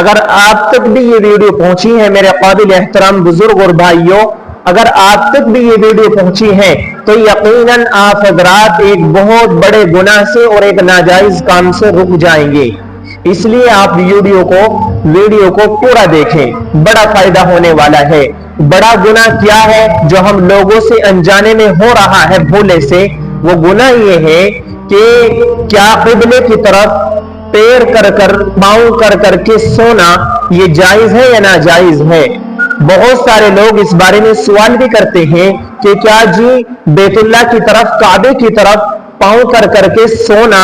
اگر آپ تک بھی یہ ویڈیو پہنچی ہے میرے قابل احترام بزرگ اور بھائیوں، اگر آپ تک بھی یہ ویڈیو پہنچی ہے تو یقیناً آپ حضرات ایک بہت بڑے گناہ سے اور ایک ناجائز کام سے رک جائیں گے۔ اس لیے آپ ویڈیو کو پورا دیکھیں، بڑا فائدہ ہونے والا ہے۔ بڑا گناہ کیا ہے جو ہم لوگوں سے انجانے میں ہو رہا ہے بھولے سے؟ وہ گناہ یہ ہے کہ کیا قبلے کی طرف پیر کر پاؤں کر کے سونا یہ جائز ہے یا ناجائز ہے؟ بہت سارے لوگ اس بارے میں سوال بھی کرتے ہیں کہ کیا جی بیت اللہ کی طرف، کعبے کی طرف پاؤں کر کے سونا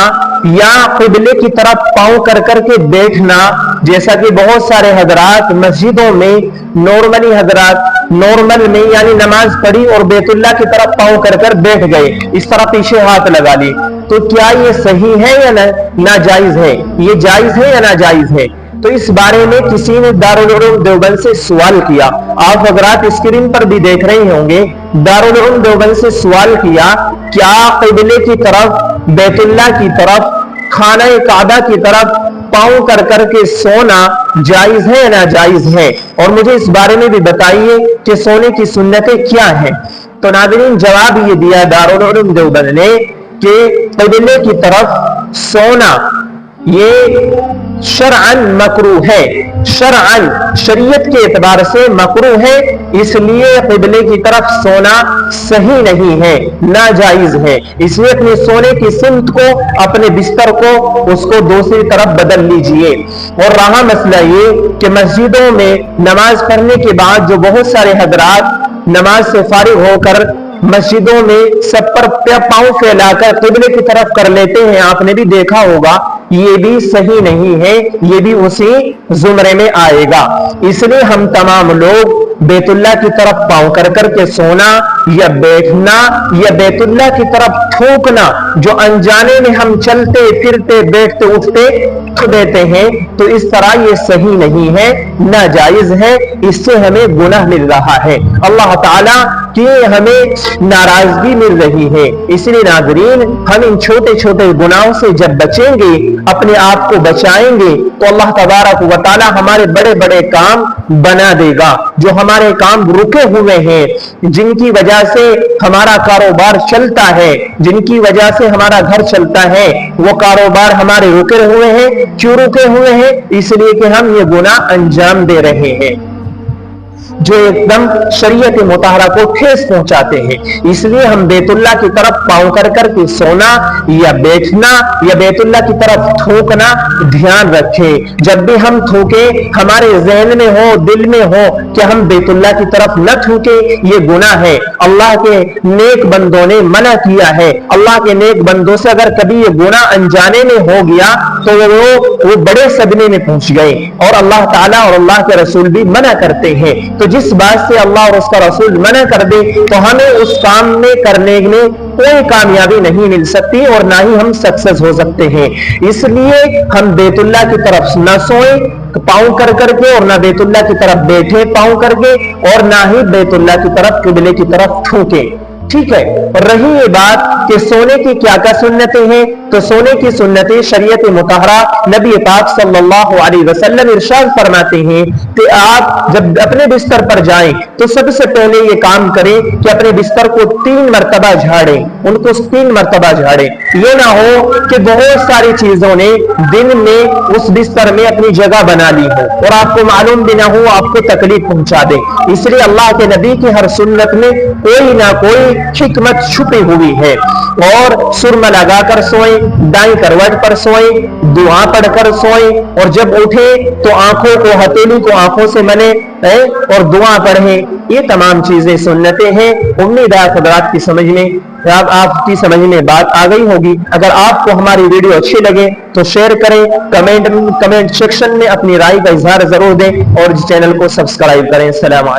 یا قبلے کی طرف پاؤں کر کے بیٹھنا، جیسا کہ بہت سارے حضرات مسجدوں میں نارمل میں یعنی نماز پڑھی اور بیت اللہ کی طرف پاؤں کر بیٹھ گئے، اس طرح پیچھے ہاتھ لگا لی، تو کیا یہ صحیح ہے یا ناجائز ہے؟ یہ جائز ہے یا ناجائز ہے؟ تو اس بارے میں کسی نے دارالعلوم دیوبند سے سوال کیا، آپ حضرات اسکرین پر بھی دیکھ رہے ہوں گے، دارالعلوم دیوبند سے سوال کیا کیا قبلے کی طرف، بیت اللہ کی طرف، خانہ کعبہ کی طرف پاؤں کر کے سونا جائز ہے یا ناجائز ہے؟ اور مجھے اس بارے میں بھی بتائیے کہ سونے کی سنتیں کیا ہیں۔ تو ناظرین جواب یہ دیا دارالعلوم دیوبند نے کہ قبلے کی طرف سونا یہ شرعاً مکروہ ہے، شرعاً شریعت کے اعتبار سے مکروہ ہے، اس لیے قبلے کی طرف سونا صحیح نہیں ہے، ناجائز ہے۔ اس لیے اپنے سونے کی سمت کو، اپنے بستر کو، اس کو دوسری طرف بدل لیجئے۔ اور رہا مسئلہ یہ کہ مسجدوں میں نماز پڑھنے کے بعد جو بہت سارے حضرات نماز سے فارغ ہو کر مسجدوں میں سب پر پاؤں پھیلا کر قبلے کی طرف کر لیتے ہیں، آپ نے بھی دیکھا ہوگا، یہ بھی صحیح نہیں ہے، یہ بھی اسی زمرے میں آئے گا۔ اس لیے ہم تمام لوگ بیت اللہ کی طرف پاؤں کر کے سونا یا بیٹھنا یا بیت اللہ کی طرف تھوکنا، جو انجانے میں ہم چلتے پھرتے بیٹھتے اٹھتے تھک دیتے ہیں، تو اس طرح یہ صحیح نہیں ہے، ناجائز ہے، اس سے ہمیں گناہ مل رہا ہے، اللہ تعالیٰ کی ہمیں ناراضگی مل رہی ہے۔ اس لیے ناظرین ہم ان چھوٹے چھوٹے گناہوں سے جب بچیں گے، اپنے آپ کو بچائیں گے، تو اللہ تبارک و تعالی ہمارے بڑے بڑے کام بنا دے گا۔ جو ہمارے کام رکے ہوئے ہیں، جن کی وجہ سے ہمارا کاروبار چلتا ہے، جن کی وجہ سے ہمارا گھر چلتا ہے، وہ کاروبار ہمارے رکے ہوئے ہیں۔ کیوں رکے ہوئے ہیں؟ اس لیے کہ ہم یہ گناہ انجام دے رہے ہیں جو ایک دم شریعت مطہرہ کو ٹھیس پہنچاتے ہیں۔ اس لیے ہم بیت اللہ کی طرف پاؤں کر کے سونا یا بیٹھنا یا بیت اللہ کی طرف تھوکنا دھیان رکھیں۔ جب بھی ہم تھوکیں ہمارے ذہن میں ہو، دل میں ہو کہ ہم بیت اللہ کی طرف نہ تھوکیں، یہ گناہ ہے، اللہ کے نیک بندوں نے منع کیا ہے۔ اللہ کے نیک بندوں سے اگر کبھی یہ گناہ انجانے میں ہو گیا تو وہ بڑے صدمے میں پہنچ گئے، اور اللہ تعالیٰ اور اللہ کے رسول بھی منع کرتے ہیں۔ تو جس بات سے اللہ اور اس کا رسول منع کر دے تو ہمیں اس کام میں کرنے میں کوئی کامیابی نہیں مل سکتی، اور نہ ہی ہم سکسیس ہو سکتے ہیں۔ اس لیے ہم بیت اللہ کی طرف نہ سوئیں پاؤں کر کے، اور نہ بیت اللہ کی طرف بیٹھے پاؤں کر کے، اور نہ ہی بیت اللہ کی طرف قبلے کی طرف تھوکیں، ٹھیک ہے۔ اور رہی یہ بات کہ سونے کی کیا کیا سنتیں ہیں، تو سونے کی سنتیں شریعت مطہرہ نبی پاک صلی اللہ علیہ وسلم ارشاد فرماتے ہیں کہ آپ جب اپنے بستر پر جائیں تو سب سے پہلے یہ کام کریں کہ اپنے بستر کو 3 مرتبہ جھاڑیں، ان کو 3 مرتبہ جھاڑیں۔ یہ نہ ہو کہ بہت ساری چیزوں نے دن میں اس بستر میں اپنی جگہ بنا لی ہو اور آپ کو معلوم بھی نہ ہو، آپ کو تکلیف پہنچا دے۔ اس لیے اللہ کے نبی کی ہر سنت میں کوئی نہ کوئی حکمت چھپی ہوئی ہے۔ اور سرما لگا کر سوئیں، دائیں کروٹ پر سوئیں، دعا پڑھ کر سوئیں، اور جب اٹھیں تو آنکھوں کو، ہتھیلی کو آنکھوں سے ملیں اور دعا پڑھیں۔ یہ تمام چیزیں سنتیں ہیں۔ امید ہے حضرات کی سمجھ میں، آپ کی سمجھ میں بات آ گئی ہوگی۔ اگر آپ کو ہماری ویڈیو اچھی لگے تو شیئر کریں، کمنٹ سیکشن میں اپنی رائے کا اظہار ضرور دیں، اور چینل کو سبسکرائب کریں۔ السلام علیکم۔